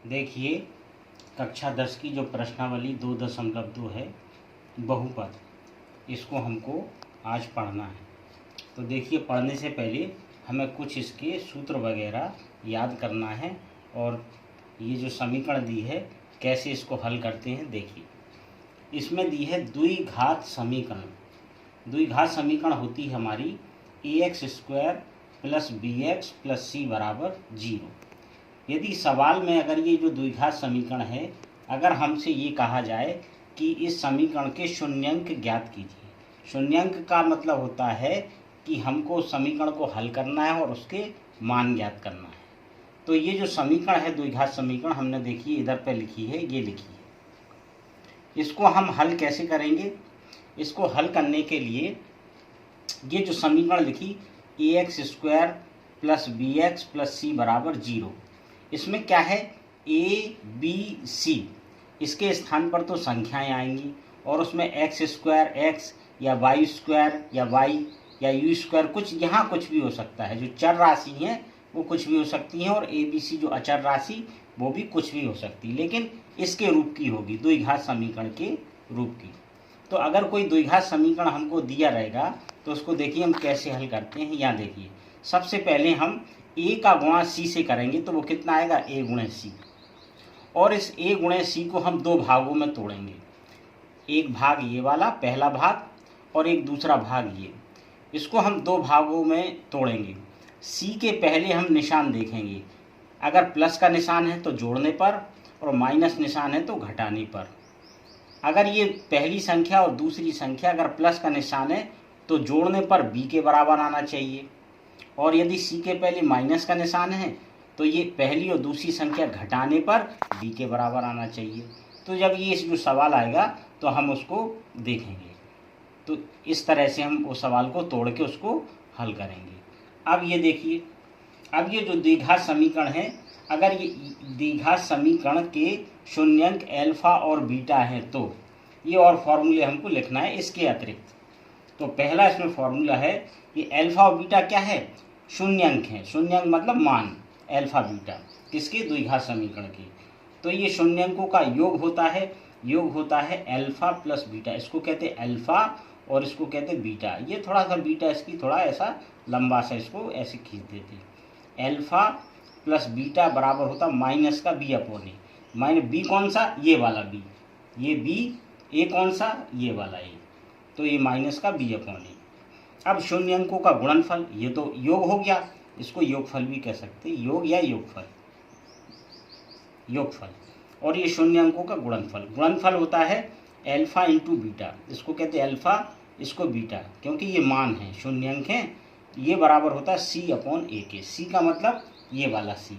देखिए कक्षा 10 की जो प्रश्नावली 2.2 है बहुपद, इसको हमको आज पढ़ना है। तो देखिए पढ़ने से पहले हमें कुछ इसके सूत्र वगैरह याद करना है और ये जो समीकरण दी है कैसे इसको हल करते हैं। देखिए इसमें दी है द्विघात समीकरण। द्विघात समीकरण होती है हमारी ax² + bx + c बराबर 0। यदि सवाल में अगर ये जो द्विघात समीकरण है, अगर हमसे ये कहा जाए कि इस समीकरण के शून्यंक ज्ञात कीजिए। शून्यंक का मतलब होता है कि हमको समीकरण को हल करना है और उसके मान ज्ञात करना है। तो ये जो समीकरण है द्विघात समीकरण, हमने देखिए इधर पे लिखी है, ये लिखी है। इसको हम हल कैसे करेंगे? इसको हल करने के लिए ये जो समीकरण लिखी ax² + bx + c बराबर 0, इसमें क्या है a b c, इसके स्थान पर तो संख्याएं आएंगी और उसमें x² x या y² या y या u², कुछ यहाँ कुछ भी हो सकता है। जो चर राशि हैं वो कुछ भी हो सकती हैं और a b c जो अचर राशि वो भी कुछ भी हो सकती है, लेकिन इसके रूप की होगी, द्विघात समीकरण के रूप की। तो अगर कोई द्विघात समीकरण हमको दिया रहेगा तो उसको देखिए हम कैसे हल करते हैं। यहाँ देखिए सबसे पहले हम a का गुणा c से करेंगे तो वो कितना आएगा, a × c। और इस a × c को हम दो भागों में तोड़ेंगे, एक भाग ये वाला पहला भाग और एक दूसरा भाग ये। इसको हम दो भागों में तोड़ेंगे। c के पहले हम निशान देखेंगे, अगर प्लस का निशान है तो जोड़ने पर और माइनस निशान है तो घटाने पर। अगर ये पहली संख्या और दूसरी संख्या अगर प्लस का निशान है तो जोड़ने पर b के बराबर आना चाहिए, और यदि c के पहले माइनस का निशान है तो ये पहली और दूसरी संख्या घटाने पर b के बराबर आना चाहिए। तो जब ये जो सवाल आएगा तो हम उसको देखेंगे। तो इस तरह से हम उस सवाल को तोड़ के उसको हल करेंगे। अब ये देखिए, अब ये जो द्विघात समीकरण है, अगर ये द्विघात समीकरण के शून्यंक अल्फा और बीटा है तो ये और फॉर्मूले हमको लिखना है इसके अतिरिक्त। तो पहला इसमें फॉर्मूला है, ये अल्फा और बीटा क्या है, शून्यंक है। शून्यंक मतलब मान, अल्फा बीटा किसके, द्विघात समीकरण के। तो ये शून्यंकों का योग होता है, योग होता है अल्फा प्लस बीटा। इसको कहते हैं अल्फा और इसको कहते हैं बीटा। ये थोड़ा सा बीटा इसकी थोड़ा ऐसा लंबा सा, इसको ऐसे खींच देते हैं। अल्फा प्लस बीटा बराबर होता माइनस का b/a। माइनस b कौन सा, ये वाला b, ये b, a कौन सा, ये वाला a, तो ये माइनस का b/a। अब शून्यंकों का गुणनफल, ये तो योग हो गया, इसको योगफल भी कह सकते हैं, योग या योगफल, योगफल। और ये शून्यंकों का गुणनफल, गुणनफल होता है अल्फा इंटू बीटा। इसको कहते हैं अल्फा, इसको बीटा, क्योंकि ये मान है, शून्यंक हैं। ये बराबर होता है c/a के। c का मतलब ये वाला c,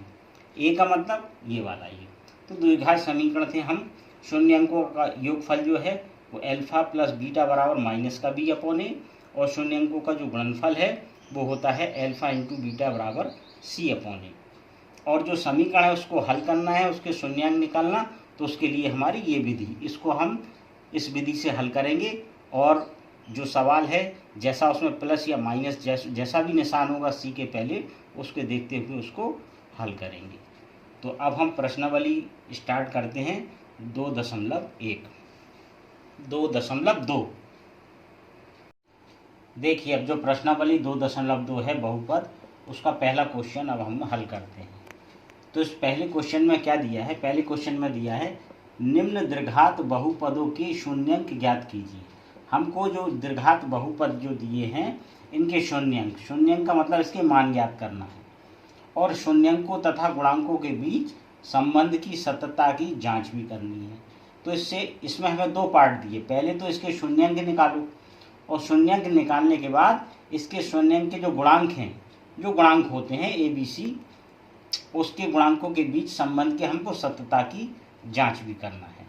a का मतलब ये वाला ये। तो द्विघात समीकरण थे हम, शून्यंकों का योगफल जो है वो अल्फा प्लस बीटा बराबर माइनस का b/a, और शून्यंकों का जो गुणनफल है वो होता है अल्फा इंटू बीटा बराबर c/a। और जो समीकरण है उसको हल करना है, उसके शून्यंक निकालना, तो उसके लिए हमारी ये विधि, इसको हम इस विधि से हल करेंगे। और जो सवाल है जैसा उसमें प्लस या माइनस जैसा भी निशान होगा c के पहले, उसके देखते हुए उसको हल करेंगे। तो अब हम प्रश्नावली स्टार्ट करते हैं 2.1, 2.2। देखिए अब जो प्रश्नावली 2.2 है बहुपद, उसका पहला क्वेश्चन अब हम हल करते हैं। तो इस पहले क्वेश्चन में क्या दिया है, पहले क्वेश्चन में दिया है निम्न द्विघात बहुपदों के शून्यंक ज्ञात कीजिए। हमको जो द्विघात बहुपद जो दिए हैं इनके शून्यंक, शून्यंक का मतलब इसके मान ज्ञात करना है, और शून्यंकों तथा गुणांकों के बीच संबंध की सत्यता की जांच भी करनी है। तो इसमें हमें दो पार्ट दिए, पहले तो इसके शून्यंक निकालो, और शून्यंक निकालने के बाद इसके शून्यंक के जो गुणांक हैं, जो गुणांक होते हैं a b c, उसके गुणांकों के बीच संबंध के हमको सत्यता की जांच भी करना है।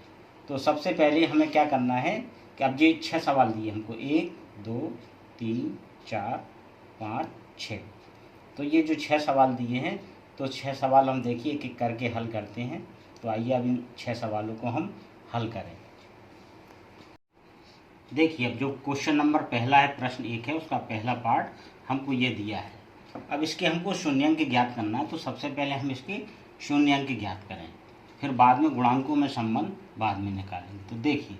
तो सबसे पहले हमें क्या करना है कि अब ये 6 सवाल दिए हमको, 1 2 3 4 5 6। तो ये जो 6 सवाल दिए हैं, तो 6 सवाल हम देखिए एक एक करके हल करते हैं। तो आइए अब इन 6 सवालों को हम हल करें। देखिए अब जो क्वेश्चन नंबर पहला है, प्रश्न 1 है, उसका पहला पार्ट हमको ये दिया है। अब इसके हमको शून्यंक ज्ञात करना है। तो सबसे पहले हम इसके शून्यंक ज्ञात करें। फिर बाद में गुणांकों में संबंध बाद में निकालेंगे। तो देखिए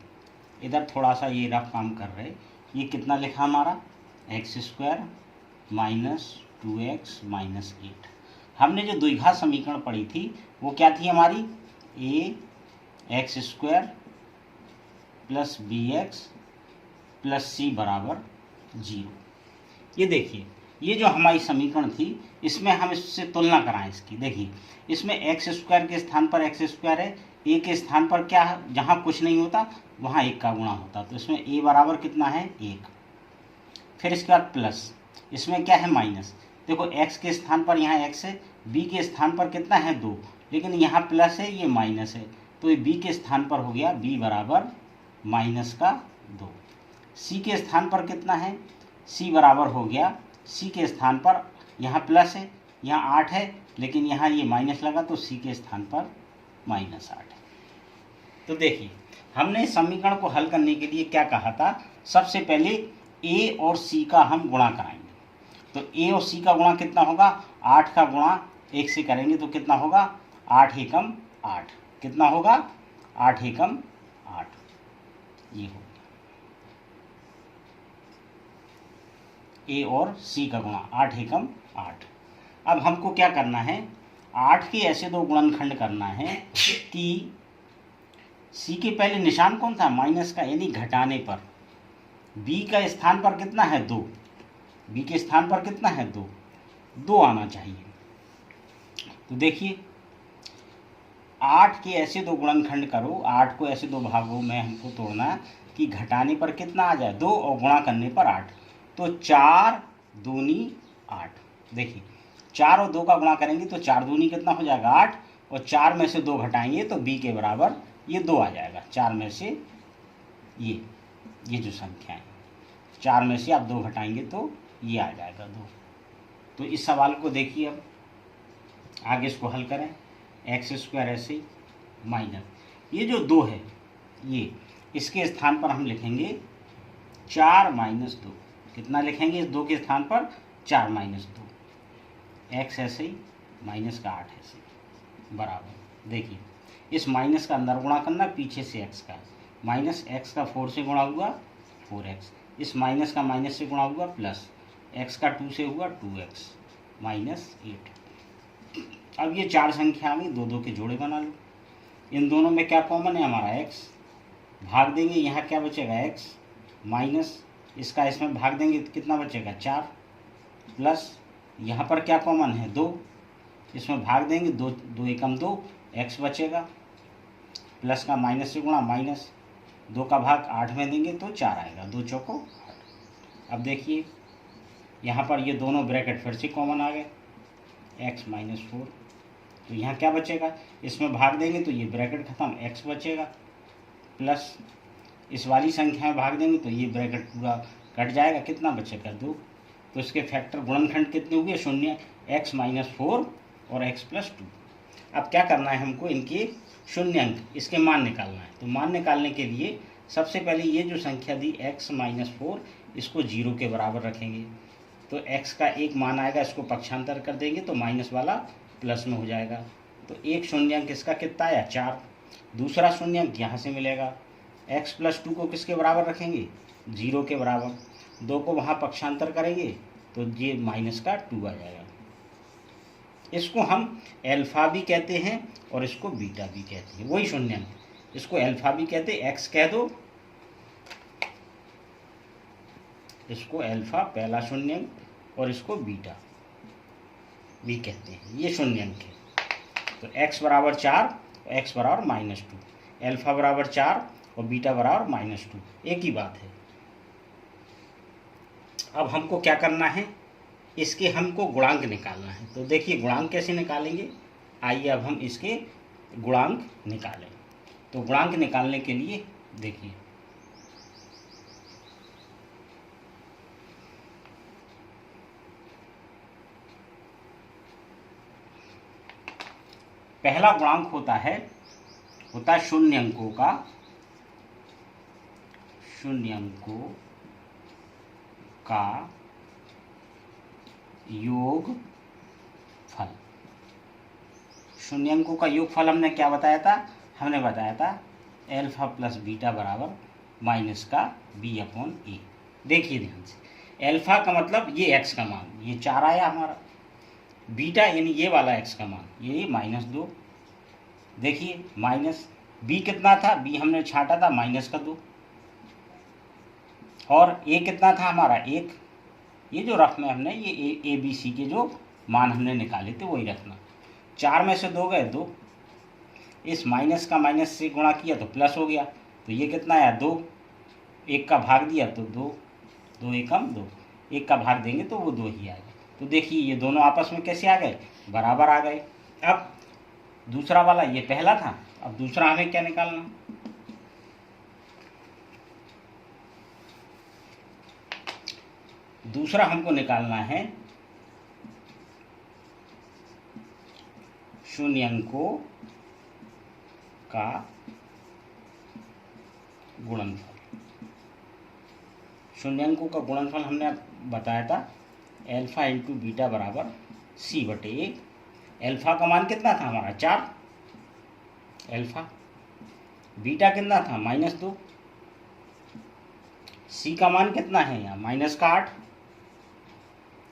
इधर थोड़ा सा ये रफ काम कर रहे, ये कितना लिखा हमारा x² माइनस 2x माइनस 8। हमने जो द्विघात समीकरण पढ़ी थी वो क्या थी हमारी, ax² plus bx plus c बराबर 0। ये देखिए ये जो हमारी समीकरण थी इसमें हम इससे तुलना कराएं इसकी। देखिए इसमें x² के स्थान पर x² है, a के स्थान पर क्या है, जहाँ कुछ नहीं होता वहाँ 1 का गुणा होता, तो इसमें a बराबर कितना है 1। फिर इसके बाद प्लस, इसमें क्या है माइनस। देखो x के स्थान पर यहाँ x है, b के स्थान पर कितना है 2, लेकिन यहाँ प्लस है ये माइनस है, तो ये b के स्थान पर हो गया b बराबर माइनस का 2। c के स्थान पर कितना है, c बराबर हो गया, c के स्थान पर यहाँ प्लस है यहाँ 8 है, लेकिन यहाँ ये माइनस लगा तो c के स्थान पर -8 है। तो देखिए हमने समीकरण को हल करने के लिए क्या कहा था, सबसे पहले a और c का हम गुणा कराएंगे। तो a और c का गुणा कितना होगा, 8 का गुणा 1 से करेंगे तो कितना होगा 8 एकम 8, कितना होगा 8 एकम 8, ये हो a और c का गुणा 8 एकम 8। अब हमको क्या करना है, 8 के ऐसे दो गुणनखंड करना है कि c के पहले निशान कौन था, माइनस का, यानी घटाने पर b का स्थान पर कितना है 2, b के स्थान पर कितना है 2 आना चाहिए। तो देखिए 8 के ऐसे दो गुणनखंड करो, 8 को ऐसे दो भागों में हमको तोड़ना है कि घटाने पर कितना आ जाए 2 और गुणा करने पर 8, तो 4 दूनी 8। देखिए 4 और 2 का गुणा करेंगे तो 4 दूनी कितना हो जाएगा 8, और 4 में से 2 घटाएंगे तो b के बराबर ये 2 आ जाएगा। 4 में से ये जो संख्या है 4 में से आप 2 घटाएंगे तो ये आ जाएगा 2। तो इस सवाल को देखिए, अब आगे इसको हल करें, x² ऐसे ही माइनस ये जो 2 है ये, इसके स्थान पर हम लिखेंगे 4 माइनस 2, कितना लिखेंगे इस 2 के स्थान पर 4 माइनस 2, x ऐसे ही माइनस का 8 ऐसे बराबर। देखिए इस माइनस का अंदर गुणा करना, पीछे से x का, माइनस x का 4 से गुणा हुआ 4x, इस माइनस का माइनस से गुणा हुआ प्लस, x का 2 से हुआ 2x माइनस 8। अब ये 4 संख्या में 2 के जोड़े बना लो, इन दोनों में क्या कॉमन है हमारा x, भाग देंगे यहाँ क्या बचेगा x, माइनस इसका इसमें भाग देंगे तो कितना बचेगा 4, प्लस यहाँ पर क्या कॉमन है 2, इसमें भाग देंगे 2 एकम 2, x बचेगा, प्लस का माइनस से गुणा माइनस, 2 का भाग 8 में देंगे तो 4 आएगा, 2 चौको 8। अब देखिए यहाँ पर ये दोनों ब्रैकेट फिर से कॉमन आ गए, x माइनस 4, तो यहाँ क्या बचेगा, इसमें भाग देंगे तो ये ब्रैकेट खत्म, x बचेगा, प्लस इस वाली संख्या में भाग देंगे तो ये ब्रैकेट पूरा कट जाएगा, कितना बचेगा 2। तो इसके फैक्टर गुणनखंड कितने हुए 0, x माइनस 4 और x प्लस 2। अब क्या करना है हमको, इनके शून्यांक, इसके मान निकालना है। तो मान निकालने के लिए सबसे पहले ये जो संख्या दी x माइनस 4, इसको 0 के बराबर रखेंगे, तो x का एक मान आएगा, इसको पक्षांतर कर देंगे तो माइनस वाला प्लस में हो जाएगा। तो एक शून्यांक इसका कितना आया 4, दूसरा शून्यांक यहाँ से मिलेगा, x प्लस 2 को किसके बराबर रखेंगे 0 के बराबर, 2 को वहाँ पक्षांतर करेंगे तो ये माइनस का 2 आ जाएगा। इसको हम अल्फा भी कहते हैं और इसको बीटा भी कहते हैं, वही शून्यांक, इसको अल्फा भी कहते हैं, x कह दो, इसको अल्फा पहला शून्यांक और इसको बीटा भी कहते हैं, ये शून्यांक है। तो x बराबर 4 और x बराबर -2, अल्फा बराबर 4 और बीटा बराबर -2, एक ही बात है। अब हमको क्या करना है, इसके हमको गुणांक निकालना है। तो देखिए गुणांक कैसे निकालेंगे, आइए अब हम इसके गुणांक निकालें। तो गुणांक निकालने के लिए देखिए पहला गुणांक होता है शून्यंकों का योगफल। शून्यंकों का योगफल हमने क्या बताया था? हमने बताया था अल्फा प्लस बीटा बराबर माइनस का बी अपॉन ए। देखिए ध्यान से, अल्फा का मतलब ये एक्स का मान, ये 4 आया हमारा, बीटा यानी ये वाला एक्स का मान, ये -2। देखिए माइनस बी कितना था? बी हमने छांटा था -2, और ए कितना था हमारा? 1। ये जो रफ में हमने ये ए बी सी के जो मान हमने निकाले थे वही रखना। 4 में से 2 गए 2, इस माइनस का माइनस से गुणा किया तो प्लस हो गया, तो ये कितना आया? 2। 1 का भाग दिया तो 2, 2 एकम 2, 1 का भाग देंगे तो वो 2 ही आएगा। तो देखिए ये दोनों आपस में कैसे आ गए? बराबर आ गए। अब दूसरा वाला, ये पहला था, अब दूसरा हमें क्या निकालना? दूसरा हमको निकालना है शून्यंकों का गुणनफल। शून्यंकों का गुणनफल हमने बताया था अल्फा इंटू बीटा बराबर सी बटे 1। अल्फा का मान कितना था हमारा? 4 अल्फा। बीटा कितना था? -2। सी का मान कितना है यहाँ? -8।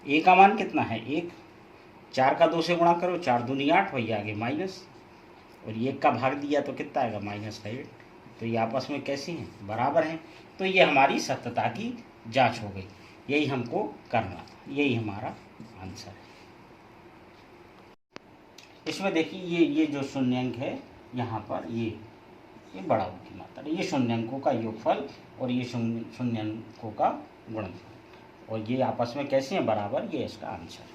ए का मान कितना है? 1। 4 का 2 से गुणा करो, 4 दूनी 8, वही आगे माइनस, और ये 1 का भाग दिया तो कितना आएगा? -8। तो ये आपस में कैसे हैं? बराबर हैं। तो ये हमारी सत्यता की जांच हो गई। यही हमको करना था, यही हमारा आंसर है। इसमें देखिए ये जो शून्यंक है यहाँ पर, ये बड़ा की मात्रा, ये शून्यंकों का योगफल और ये शून्यंकों का गुणनफल, और ये आपस में कैसे हैं? बराबर। ये इसका आंसर है।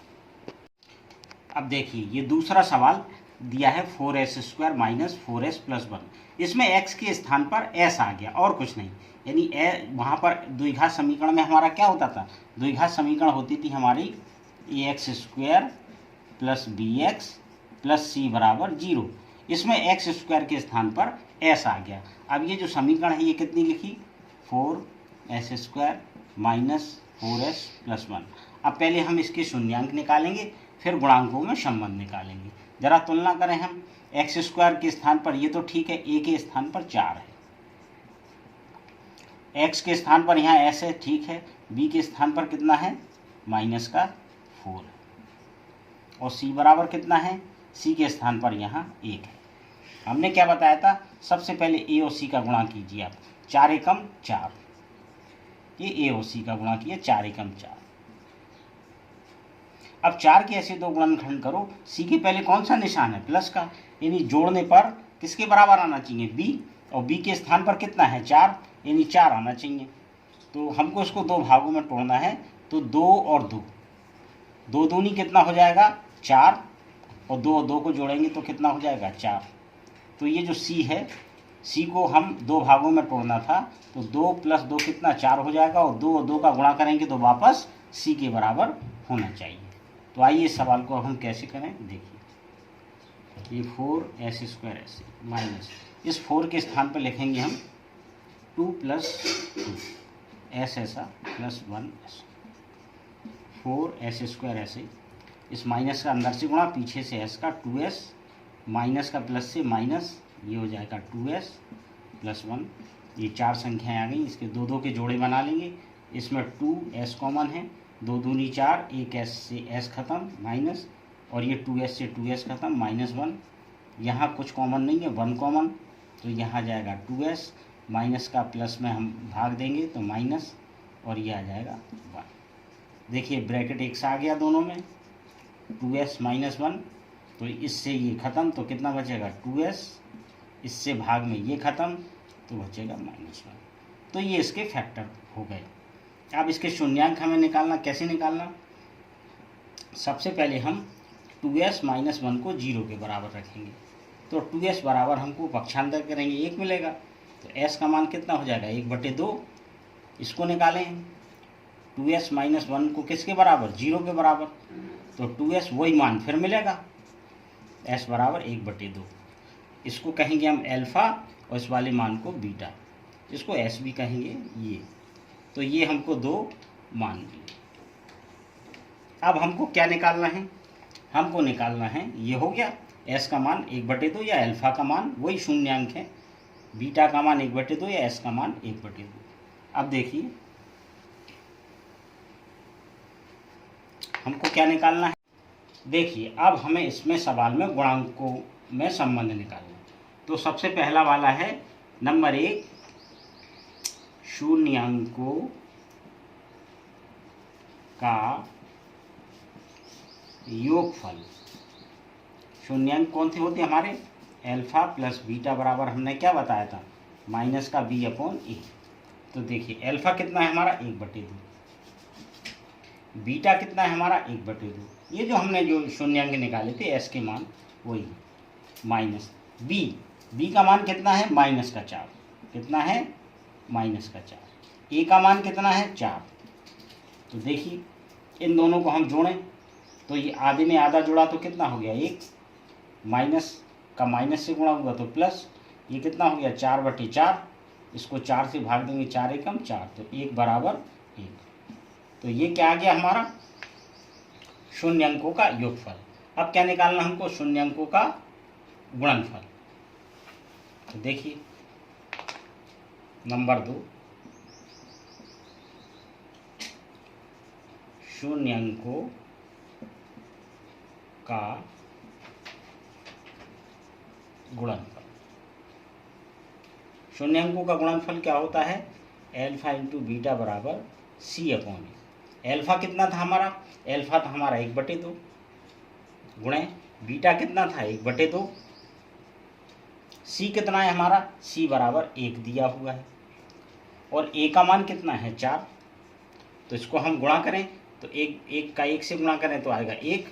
अब देखिए ये दूसरा सवाल दिया है 4s² माइनस 4s प्लस 1। इसमें x के स्थान पर s आ गया और कुछ नहीं, यानी वहाँ पर द्विघात समीकरण में हमारा क्या होता था? द्विघात समीकरण होती थी हमारी ax² plus bx plus c बराबर 0। इसमें x² के स्थान पर s आ गया। अब ये जो समीकरण है ये कितनी लिखी? 4s² minus 4s plus 1। अब पहले हम इसके शून्यांक निकालेंगे, फिर गुणांकों में संबंध निकालेंगे। जरा तुलना करें हम, x² के स्थान पर ये तो ठीक है, a के स्थान पर 4 है, x के स्थान पर यहाँ s है, ठीक है, b के स्थान पर कितना है? -4 है, और c बराबर कितना है? c के स्थान पर यहाँ 1 है। हमने क्या बताया था? सबसे पहले a और c का गुणा कीजिए आप, 4 एकम 4, ये a और c का गुणा किया 4 एकम 4। अब 4 के ऐसे दो गुणनखंड करो, c के पहले कौन सा निशान है? प्लस का, यानी जोड़ने पर किसके बराबर आना चाहिए? b, और b के स्थान पर कितना है? 4, यानी 4 आना चाहिए। तो हमको इसको दो भागों में तोड़ना है, तो 2 और 2, 2 दूनी कितना हो जाएगा? 4, और 2 और 2 को जोड़ेंगे तो कितना हो जाएगा? 4। तो ये जो c है, c को हम दो भागों में तोड़ना था, तो 2 प्लस 2 कितना? 4 हो जाएगा, और 2 और 2 का गुणा करेंगे तो वापस c के बराबर होना चाहिए। तो आइए इस सवाल को हम कैसे करें, देखिए। ये 4s² ऐसे माइनस, इस 4 के स्थान पर लिखेंगे हम 2 प्लस 2 s ऐसा प्लस 1 ऐसा, 4s² ऐसे, इस माइनस का अंदर से गुणा, पीछे से s का 2s, माइनस का प्लस से माइनस, ये हो जाएगा 2s प्लस 1। ये 4 संख्याएं आ गई, इसके 2 2 के जोड़े बना लेंगे। इसमें 2s कॉमन है, 2 दूनी 4, एक s से s खत्म माइनस, और ये 2s से 2s खत्म -1। यहाँ कुछ कॉमन नहीं है, 1 कॉमन, तो यहाँ जाएगा 2s, माइनस का प्लस में हम भाग देंगे तो माइनस, और ये आ जाएगा 1। देखिए ब्रैकेट एक सा आ गया दोनों में, 2s माइनस 1, तो इससे ये ख़त्म, तो कितना बचेगा? 2s, इससे भाग में ये ख़त्म, तो बचेगा -1। तो ये इसके फैक्टर हो गए। अब इसके शून्यांक हमें निकालना, कैसे निकालना? सबसे पहले हम 2s माइनस 1 को 0 के बराबर रखेंगे, तो 2s बराबर हमको पक्षांतर करेंगे 1 मिलेगा, तो s का मान कितना हो जाएगा? 1/2। इसको निकालें, 2s माइनस 1 को किसके बराबर? 0 के बराबर, तो 2s वही मान फिर मिलेगा, s बराबर 1/2। इसको कहेंगे हम अल्फ़ा, और इस वाले मान को बीटा, इसको s भी कहेंगे ये। तो ये हमको 2 मान दिए। अब हमको क्या निकालना है? हमको निकालना है, ये हो गया, एस का मान 1/2 या अल्फा का मान वही शून्यांक है, बीटा का मान 1/2 या एस का मान 1/2। अब देखिए हमको क्या निकालना है। देखिए अब हमें इसमें सवाल में गुणांकों में संबंध निकालना है। तो सबसे पहला वाला है नंबर 1, शून्यांकों का योगफल। शून्यांक कौन से होते हैं हमारे, अल्फा प्लस बीटा बराबर हमने क्या बताया था, माइनस का b/a। तो देखिए अल्फा कितना है हमारा 1/2, बीटा कितना है हमारा 1/2, ये जो हमने जो शून्यांक निकाले थे एस के मान वही, माइनस बी का मान कितना है -4, कितना है -4, ए का मान कितना है 4। तो देखिए इन दोनों को हम जोड़ें तो ये आधे में आधा जुड़ा तो कितना हो गया 1, माइनस का माइनस से गुणा हुआ तो प्लस, ये कितना हो गया 4/4, इसको 4 से भाग देंगे 4 एकम 4, तो 1 बराबर 1। तो ये क्या आ गया हमारा शून्यांकों का योगफल। अब क्या निकालना हमको, शून्यांकों का गुणनफल। तो देखिए नंबर 2, शून्यांकों का गुणनफल। शून्यांकों का गुणनफल क्या होता है, अल्फा इंटू बीटा बराबर c/a। अल्फा कितना था हमारा, अल्फा था हमारा 1/2 गुणे बीटा कितना था 1/2, सी कितना है हमारा, सी बराबर 1 दिया हुआ है, और ए का मान कितना है 4। तो इसको हम गुणा करें तो एक का 1 से गुणा करें तो आएगा 1,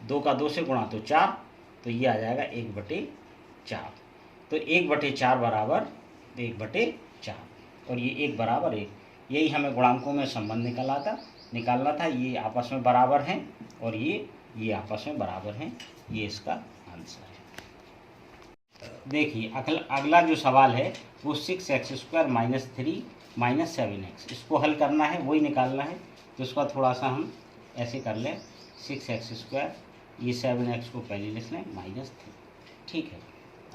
2 का 2 से गुणा तो 4, तो ये आ जाएगा 1/4। तो 1/4 बराबर 1/4, और ये 1 बराबर 1, यही हमें गुणांकों में संबंध निकालना था। ये आपस में बराबर हैं और ये आपस में बराबर हैं, ये इसका आंसर है। देखिए अगला जो सवाल है वो 6x² - 3 - 7x, इसको हल करना है, वही निकालना है। तो इसका थोड़ा सा हम ऐसे कर लें, 6x², ये 7x को पहले लिख लें -3, ठीक है।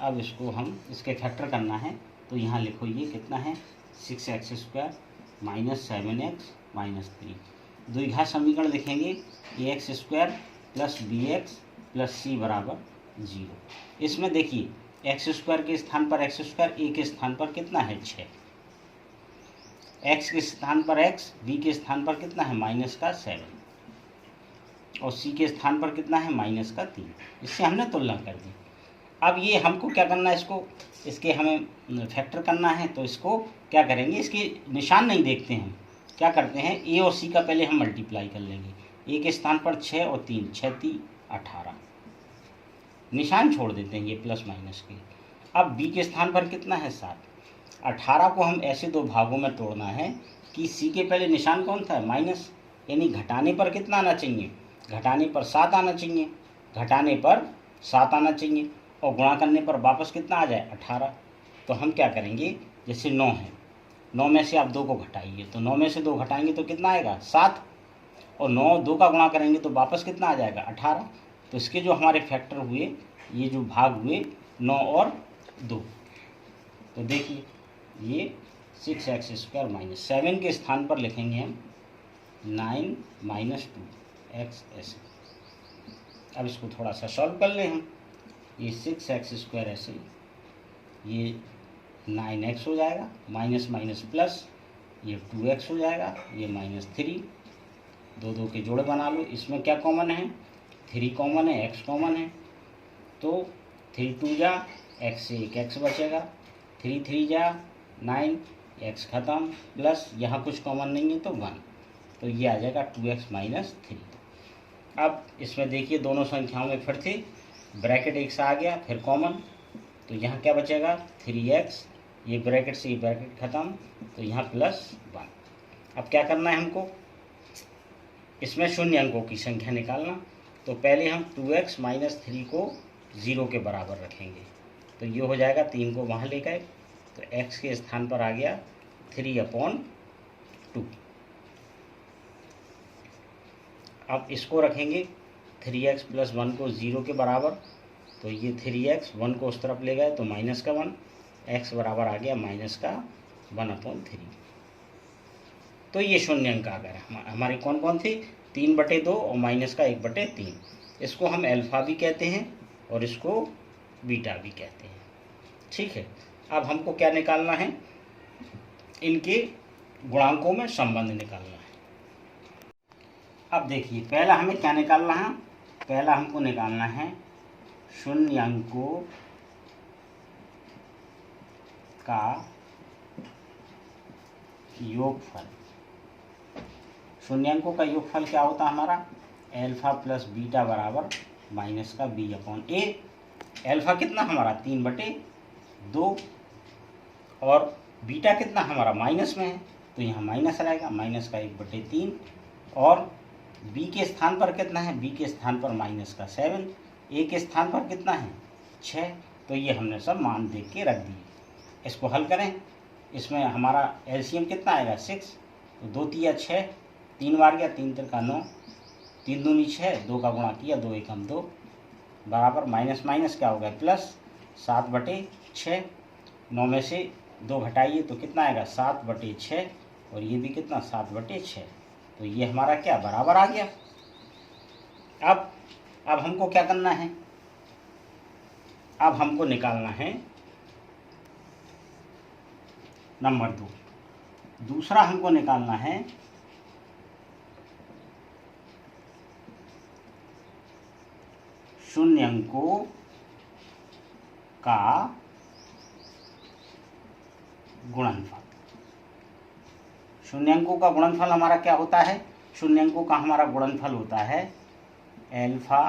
अब इसको हम इसके फैक्टर करना है, तो यहाँ लिखो ये कितना है 6x² - 7x - 3। द्विघात समीकरण लिखेंगे ax² + bx + c बराबर 0। इसमें देखिए x² के स्थान पर x², a के स्थान पर कितना है 6, x के स्थान पर x, b के स्थान पर कितना है -7, और c के स्थान पर कितना है -3। इससे हमने तुलना कर दी। अब ये हमको क्या करना है, इसके हमें फैक्टर करना है। तो इसको क्या करेंगे, इसके निशान नहीं देखते हैं, क्या करते हैं ए और सी का पहले हम मल्टीप्लाई कर लेंगे। ए के स्थान पर 6 और 3, 6 3 18, निशान छोड़ देते हैं ये प्लस माइनस के। अब बी के स्थान पर कितना है 7, 18 को हम ऐसे दो भागों में तोड़ना है कि सी के पहले निशान कौन था माइनस, यानी घटाने पर कितना आना चाहिए, घटाने पर 7 आना चाहिए, घटाने पर 7 आना चाहिए, और गुणा करने पर वापस कितना आ जाए 18। तो हम क्या करेंगे, जैसे 9 है, 9 में से आप 2 को घटाइए, तो 9 में से 2 घटाएंगे तो कितना आएगा 7, और 9 2 का गुणा करेंगे तो वापस कितना आ जाएगा 18। तो इसके जो हमारे फैक्टर हुए, ये जो भाग हुए 9 और 2, तो देखिए ये 6x² - 7 के स्थान पर लिखेंगे हम 9 - 2x ऐसे। अब इसको थोड़ा सा सॉल्व कर लें हम, ये 6x² ऐसे, ये 9x हो जाएगा, माइनस माइनस प्लस, ये 2x हो जाएगा, ये -3, 2 के जोड़े बना लो। इसमें क्या कॉमन है, 3 कॉमन है, x कॉमन है, तो 3 2 जा, x से एक x बचेगा, 3 3 जा 9, x खत्म, प्लस यहाँ कुछ कॉमन नहीं है तो 1, तो ये आ जाएगा 2x - 3। अब इसमें देखिए दोनों संख्याओं में फिर से ब्रैकेट एक सा आ गया, फिर कॉमन, तो यहाँ क्या बचेगा 3x, ये ब्रैकेट से ये ब्रैकेट खत्म, तो यहाँ +1। अब क्या करना है हमको, इसमें शून्य अंकों की संख्या निकालना। तो पहले हम 2x - 3 को 0 के बराबर रखेंगे, तो ये हो जाएगा 3 को वहाँ ले गए, तो x के स्थान पर आ गया 3/2। अब इसको रखेंगे 3x + 1 को 0 के बराबर, तो ये 3x 1 को उस तरफ ले गए तो माइनस का 1, x बराबर आ गया माइनस का 1/3। तो ये शून्य अंक आ गया। हमारी कौन कौन थी, 3/2 और माइनस का 1/3। इसको हम अल्फा भी कहते हैं और इसको बीटा भी कहते हैं। ठीक है, अब हमको क्या निकालना है, इनके गुणांकों में संबंध निकालना है। अब देखिए पहला हमें क्या निकालना है, पहला हमको निकालना है शून्याङ्कों का योगफल। शून्याङ्कों का योगफल क्या होता है हमारा, अल्फा प्लस बीटा बराबर माइनस का b/a। अल्फा कितना हमारा 3/2 और बीटा कितना हमारा माइनस में है तो यहाँ माइनस रहेगा, माइनस का 1/3 और b के स्थान पर कितना है, b के स्थान पर माइनस का 7, a के स्थान पर कितना है 6। तो ये हमने सब मान देख के रख दिए। इसको हल करें, इसमें हमारा एलसीएम कितना आएगा 6, तो 2 तिया 6, 3 बार गया 3 तिरका 9, 3 दूनी 6, 2 का गुणा किया 2 एकम 2 बराबर माइनस माइनस क्या हो गया प्लस 7/6। 9 में से 2 घटाइए तो कितना आएगा 7/6 और ये भी कितना 7/6। तो ये हमारा क्या बराबर आ गया। अब हमको क्या करना है, अब हमको निकालना है नंबर 2। दूसरा हमको निकालना है शून्याङ्कों का गुणनफल। शून्याङ्कों का गुणनफल हमारा क्या होता है, शून्याङ्कों का हमारा गुणनफल होता है अल्फा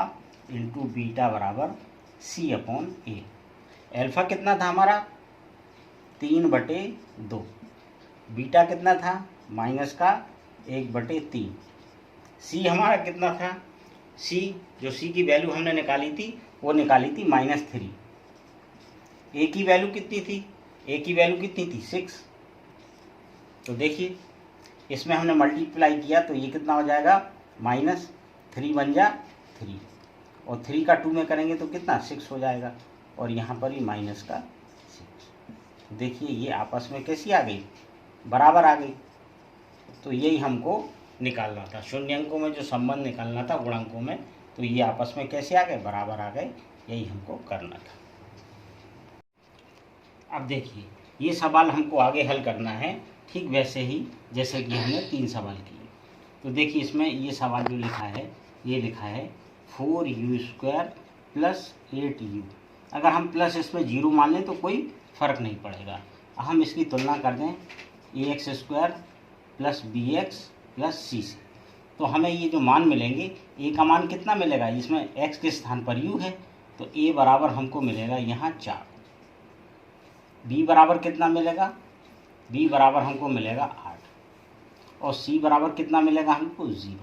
इंटू बीटा बराबर c/a। अल्फा कितना था हमारा 3/2, बीटा कितना था माइनस का 1/3, c हमारा कितना था, c जो c की वैल्यू हमने निकाली थी वो निकाली थी -3। a की वैल्यू कितनी थी, a की वैल्यू कितनी थी 6। तो देखिए इसमें हमने मल्टीप्लाई किया तो ये कितना हो जाएगा -3 बन जा 3 और 3 का 2 में करेंगे तो कितना 6 हो जाएगा और यहाँ पर भी माइनस का 6। देखिए ये आपस में कैसी आ गई, बराबर आ गई। तो यही हमको निकालना था, शून्याङ्कों में जो संबंध निकालना था गुणांकों में, तो ये आपस में कैसे आ गए, बराबर आ गए। यही हमको करना था। अब देखिए ये सवाल हमको आगे हल करना है ठीक वैसे ही जैसे कि हमने 3 सवाल किए। तो देखिए इसमें ये सवाल जो लिखा है, ये लिखा है 4u² + 8u। अगर हम प्लस इसमें 0 मान लें तो कोई फ़र्क नहीं पड़ेगा। हम इसकी तुलना कर दें ax² + bx + c से, तो हमें ये जो मान मिलेंगे, a का मान कितना मिलेगा, इसमें x के स्थान पर u है तो a बराबर हमको मिलेगा यहाँ 4। b बराबर कितना मिलेगा, b बराबर हमको मिलेगा 8 और c बराबर कितना मिलेगा हमको 0।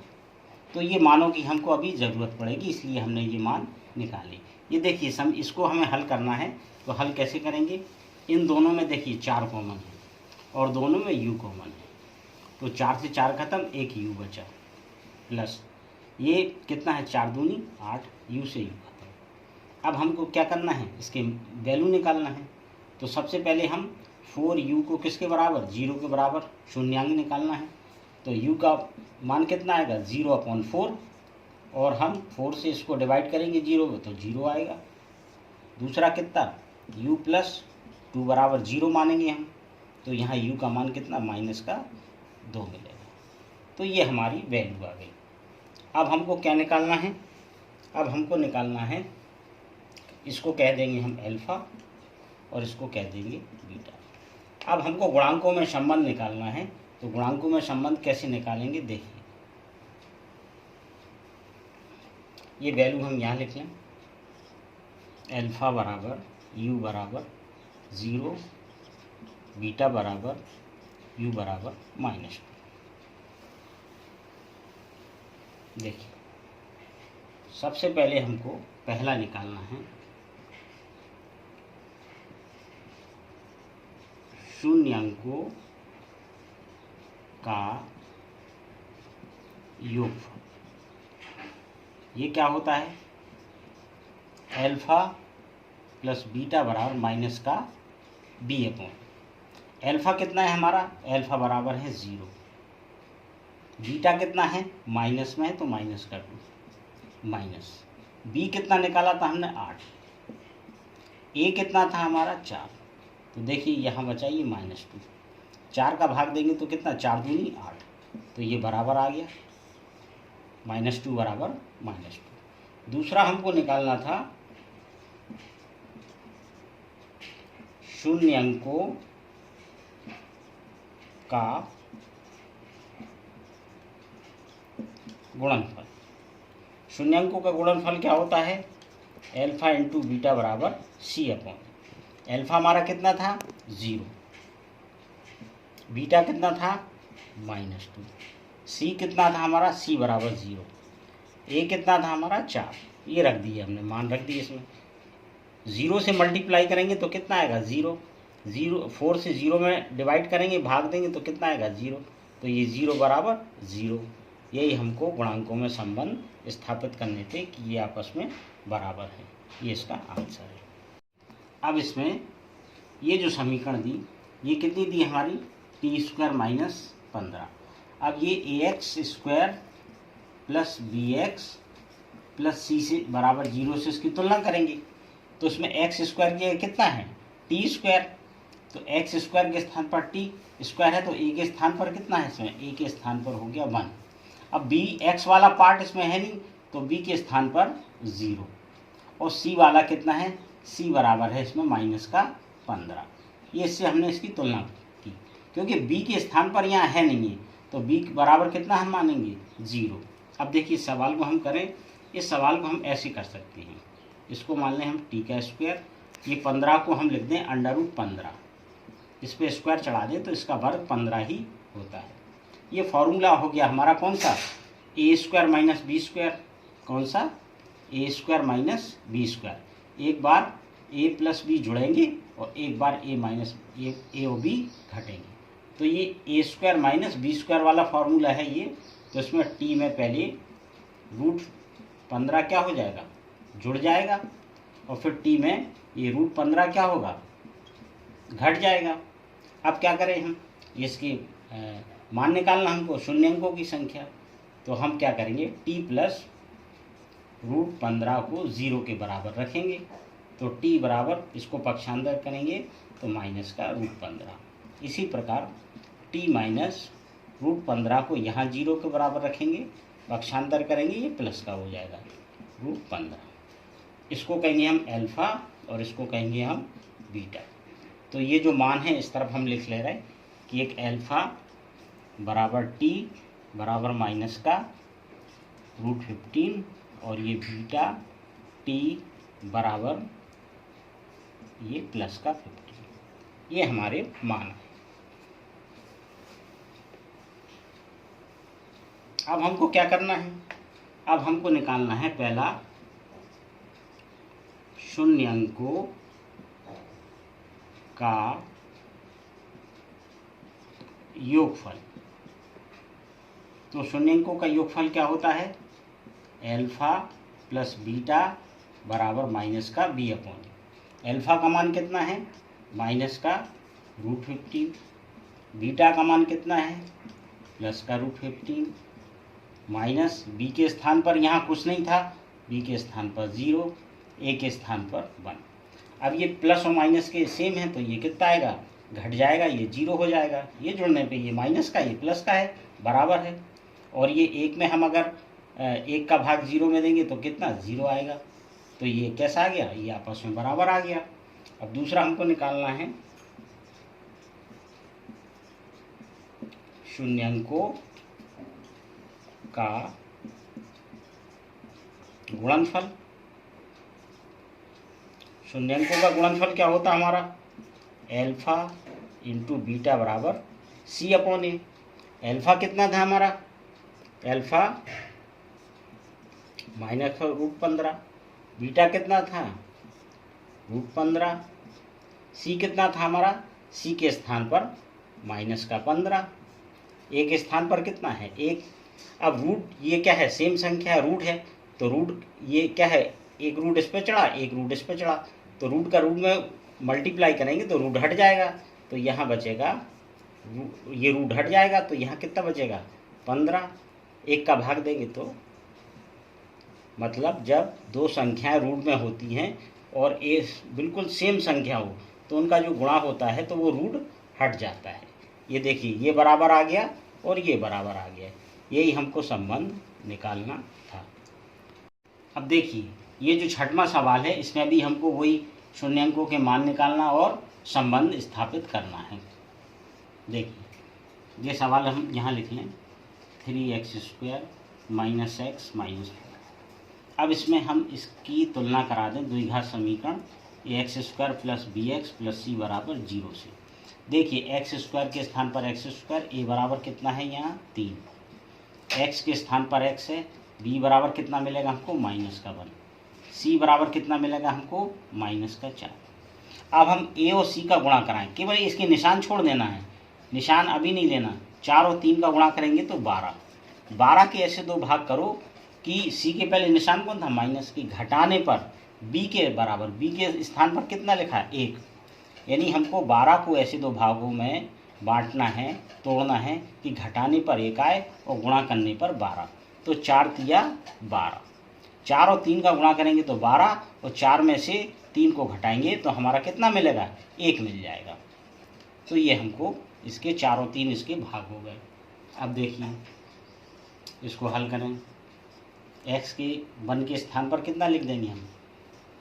तो ये मानों की हमको अभी ज़रूरत पड़ेगी, इसलिए हमने ये मान निकाले। ये देखिए इसको हमें हल करना है, तो हल कैसे करेंगे, इन दोनों में देखिए 4 कॉमन है और दोनों में u कॉमन है, तो 4 से 4 खत्म, एक u बचा प्लस ये कितना है 4 दूनी 8, u से u खत्म। अब हमको क्या करना है, इसके वैल्यू निकालना है। तो सबसे पहले हम 4u को किसके बराबर 0 के बराबर शून्याङ्क निकालना है। तो u का मान कितना आएगा 0/4 और हम 4 से इसको डिवाइड करेंगे 0 में तो 0 आएगा। दूसरा कितना u + 2 बराबर 0 मानेंगे हम, तो यहाँ u का मान कितना -2 मिलेगा। तो ये हमारी वैल्यू आ गई। अब हमको क्या निकालना है, अब हमको निकालना है, इसको कह देंगे हम अल्फा और इसको कह देंगे बीटा। अब हमको गुणांकों में संबंध निकालना है, तो गुणांकों में संबंध कैसे निकालेंगे देखिए। ये वैल्यू हम यहाँ लिख लें, अल्फा बराबर u बराबर 0, बीटा बराबर u बराबर -2। देखिए सबसे पहले हमको पहला निकालना है शून्याङ्कों का योगफल। ये क्या होता है, अल्फा प्लस बीटा बराबर माइनस का बी अपॉन एल्फा कितना है हमारा, एल्फा बराबर है 0, बीटा कितना है माइनस में है तो माइनस का 2 माइनस बी कितना निकाला था हमने 8, ए कितना था हमारा 4, तो देखिए यहाँ बचा ये -2, 4 का भाग देंगे तो कितना 4 दूनी 8, तो ये बराबर आ गया -2 बराबर -2। दूसरा हमको निकालना था शून्य अंकों का गुणनफल। शून्य अंकों का गुणनफल क्या होता है, एल्फा इंटू बीटा बराबर सी अपॉन, एल्फा हमारा कितना था 0, बीटा कितना था -2, सी कितना था हमारा सी बराबर 0, ए कितना था हमारा 4, ये रख दिए हमने, मान रख दिए इसमें। 0 से मल्टीप्लाई करेंगे तो कितना आएगा 0, 4 से 0 में डिवाइड करेंगे भाग देंगे तो कितना आएगा 0, तो ये 0 बराबर 0। यही हमको गुणांकों में संबंध स्थापित करने थे कि ये आपस में बराबर है, ये इसका आंसर है। अब इसमें ये जो समीकरण दी ये कितनी दी हमारी t² - 15। अब ये ax² plus bx plus c से बराबर 0 से इसकी तुलना करेंगे तो इसमें x² के कितना है t², तो x² के स्थान पर t² है तो a के स्थान पर कितना है, इसमें a के स्थान पर हो गया 1। अब b x वाला पार्ट इसमें है नहीं तो b के स्थान पर 0 और c वाला कितना है, c बराबर है इसमें -15। ये इससे हमने इसकी तुलना की क्योंकि b के स्थान पर यहाँ है नहीं है तो b बराबर कितना हम मानेंगे 0। अब देखिए इस सवाल को हम करें, इस सवाल को हम ऐसे कर सकते हैं, इसको मान लें हम t², ये 15 को हम लिख दें √15, इस पर स्क्वायर चढ़ा दें तो इसका वर्ग 15 ही होता है। ये फॉर्मूला हो गया हमारा कौन सा, a² - b², कौन सा a² - b²। एक बार a प्लस b जुड़ेंगे और एक बार a और b घटेंगे, तो ये a² - b² वाला फॉर्मूला है ये। तो इसमें t में पहले √15 क्या हो जाएगा, जुड़ जाएगा और फिर t में ये √15 क्या होगा, घट जाएगा। अब क्या करें हम, इसकी मान निकालना हमको शून्य अंकों की संख्या, तो हम क्या करेंगे t प्लस √15 को 0 के बराबर रखेंगे तो t बराबर इसको पक्षांतर करेंगे तो माइनस का √15। इसी प्रकार t माइनस √15 को यहाँ 0 के बराबर रखेंगे, पक्षांतर करेंगे ये प्लस का हो जाएगा √15। इसको कहेंगे हम एल्फा और इसको कहेंगे हम बीटा। तो ये जो मान है इस तरफ हम लिख ले रहे हैं कि एक एल्फा बराबर t बराबर माइनस का √15 और ये बीटा t बराबर ये प्लस का 15, ये हमारे मान है। अब हमको क्या करना है, अब हमको निकालना है पहला शून्य अंकों का योगफल। तो शून्य अंकों का योगफल क्या होता है, एल्फा प्लस बीटा बराबर माइनस का b अपॉन, एल्फा का मान कितना है माइनस का √15, बीटा का मान कितना है प्लस का √15, माइनस b के स्थान पर यहाँ कुछ नहीं था, b के स्थान पर 0, a के स्थान पर 1। अब ये प्लस और माइनस के सेम है तो ये कितना आएगा, घट जाएगा, ये 0 हो जाएगा। ये जुड़ने पे ये माइनस का ये प्लस का है, बराबर है। और ये एक में हम अगर 1 का भाग 0 में देंगे तो कितना 0 आएगा, तो ये कैसा आ गया, ये आपस में बराबर आ गया। अब दूसरा हमको निकालना है शून्य अंकों का गुणनफल। शून्य अंकों का गुणनफल क्या होता है हमारा, एल्फा इंटू बीटा बराबर c अपॉन ए। एल्फा कितना था हमारा, एल्फा माइनस √15, बीटा कितना था √15, c कितना था हमारा, c के स्थान पर माइनस का 15, a के स्थान पर कितना है 1। अब रूट ये क्या है, सेम संख्या रूट है तो रूट ये क्या है, एक रूट इस पे चढ़ा एक रूट इस पे चढ़ा, तो रूट का रूट में मल्टीप्लाई करेंगे तो रूट हट जाएगा, तो यहाँ बचेगा, ये रूट हट जाएगा तो यहाँ कितना बचेगा 15। एक का भाग देंगे तो मतलब जब दो संख्याएं रूट में होती हैं और ए बिल्कुल सेम संख्या हो तो उनका जो गुणा होता है तो वो रूट हट जाता है। ये देखिए ये बराबर आ गया और ये बराबर आ गया, यही हमको संबंध निकालना था। अब देखिए ये जो छठवां सवाल है इसमें भी हमको वही शून्यंकों के मान निकालना और संबंध स्थापित करना है। देखिए ये सवाल हम यहाँ लिख लें 3x² - x - 4। अब इसमें हम इसकी तुलना करा दें द्विघात समीकरण ax² + bx + c बराबर 0 से। देखिए x² के स्थान पर x², a बराबर कितना है यहाँ 3, x के स्थान पर x है, b बराबर कितना मिलेगा हमको -1, c बराबर कितना मिलेगा हमको -4। अब हम a और c का गुणा कराएं, केवल इसके निशान छोड़ देना है, निशान अभी नहीं लेना। 4 और 3 का गुणा करेंगे तो 12 के ऐसे दो भाग करो कि c के पहले निशान कौन था माइनस, की घटाने पर b के बराबर, b के स्थान पर कितना लिखा है 1, यानी हमको 12 को ऐसे दो भागों में बांटना है, तोड़ना है कि घटाने पर 1 आए और गुणा करने पर 12। तो 4 तिया 12, 4 और 3 का गुणा करेंगे तो 12 और 4 में से 3 को घटाएंगे तो हमारा कितना मिलेगा 1 मिल जाएगा। तो ये हमको इसके 4 और 3 इसके भाग हो गए। अब देखिए इसको हल करें, x के 1 के स्थान पर कितना लिख देंगे हम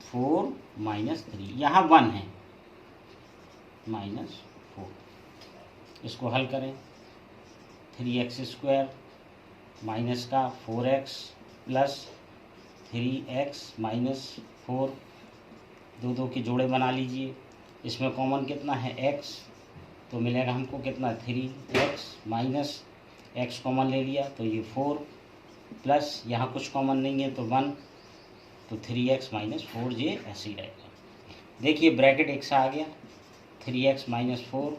4 - 3, यहाँ 1 है -4। इसको हल करें 3x² माइनस का 4x प्लस 3x - 4, दो के जोड़े बना लीजिए। इसमें कॉमन कितना है x, तो मिलेगा हमको कितना 3x - x कॉमन ले लिया तो ये 4 प्लस यहाँ कुछ कॉमन नहीं है तो 1, तो 3x - 4 ये ऐसे ही रहेगा। देखिए ब्रैकेट एक सा आ गया 3x - 4,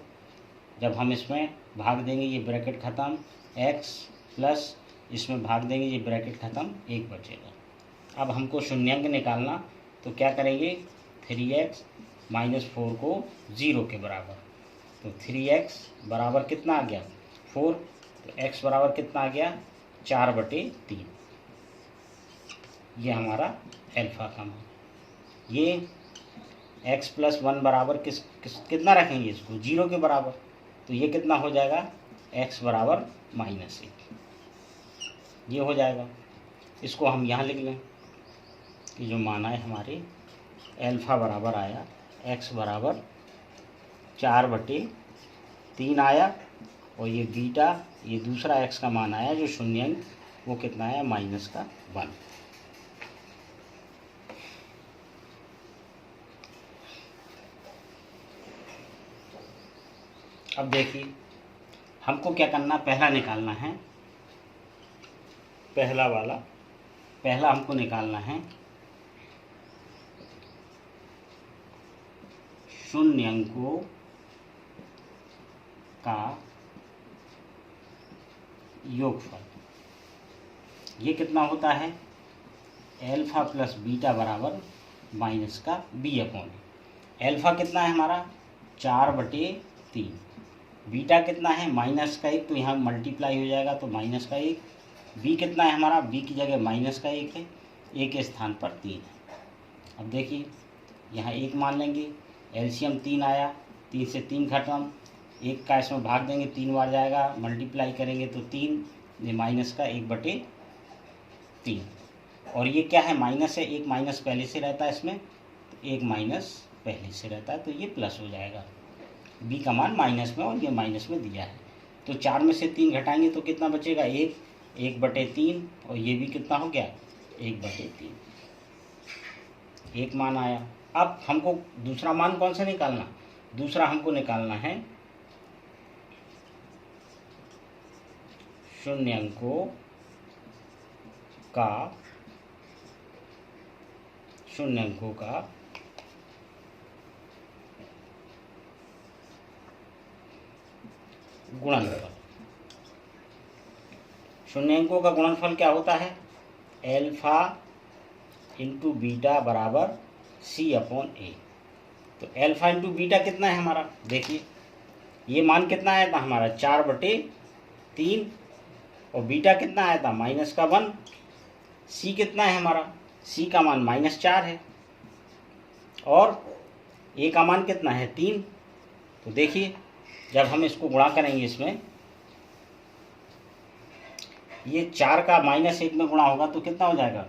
जब हम इसमें भाग देंगे ये ब्रैकेट ख़त्म, x प्लस इसमें भाग देंगे ये ब्रैकेट ख़त्म, 1 बचेगा। अब हमको शून्यंक निकालना, तो क्या करेंगे 3x - 4 को 0 के बराबर, तो 3x बराबर कितना आ गया 4, तो x बराबर कितना आ गया 4/3। ये हमारा अल्फा का मान। ये x + 1 बराबर कितना रखेंगे इसको 0 के बराबर, तो ये कितना हो जाएगा x बराबर -1, ये हो जाएगा। इसको हम यहाँ लिख लें कि जो मान आए हमारे अल्फा बराबर आया x बराबर 4/3 आया, और ये बीटा ये दूसरा x का मान आया जो शून्यंक वो कितना आया -1। अब देखिए हमको क्या करना, पहला निकालना है, पहला हमको निकालना है शून्यंकों का योगफल। ये कितना होता है अल्फा प्लस बीटा बराबर -b/। अल्फा कितना है हमारा 4/3, बीटा कितना है -1, तो यहाँ मल्टीप्लाई हो जाएगा तो -1, b कितना है हमारा, b की जगह -1 है, a के स्थान पर 3 है। अब देखिए यहाँ 1 मान लेंगे, एलसीएम 3 आया, 3 से 3 खत्म, 1 का इसमें भाग देंगे 3 बार जाएगा, मल्टीप्लाई करेंगे तो 3, ये -1/3, और ये क्या है माइनस है, 1 माइनस पहले से रहता है इसमें, तो 1 माइनस पहले से रहता है तो ये प्लस हो जाएगा, b का मान माइनस में और ये माइनस में दिया है। तो 4 में से 3 घटाएंगे तो कितना बचेगा 1/3, और ये भी कितना हो गया 1/3, 1 मान आया। अब हमको दूसरा मान कौन सा निकालना, दूसरा हमको निकालना है शून्यंकों का गुणनफल। शून्यंकों का गुणनफल क्या होता है अल्फा × बीटा बराबर c/a। तो अल्फा इंटू बीटा कितना है हमारा, देखिए ये मान कितना आया था हमारा 4/3 और बीटा कितना आया था -1। सी कितना है हमारा, सी का मान -4 है और ए का मान कितना है 3। तो देखिए जब हम इसको गुणा करेंगे इसमें, ये 4 का -1 में गुणा होगा तो कितना हो जाएगा,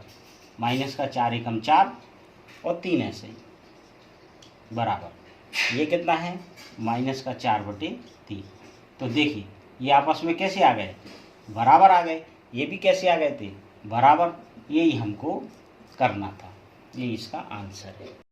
-4 एकम 4 और 3 ऐसे ही बराबर, ये कितना है -4/3। तो देखिए ये आपस में कैसे आ गए, बराबर आ गए, ये भी कैसे आ गए थे, बराबर। यही हमको करना था, ये इसका आंसर है।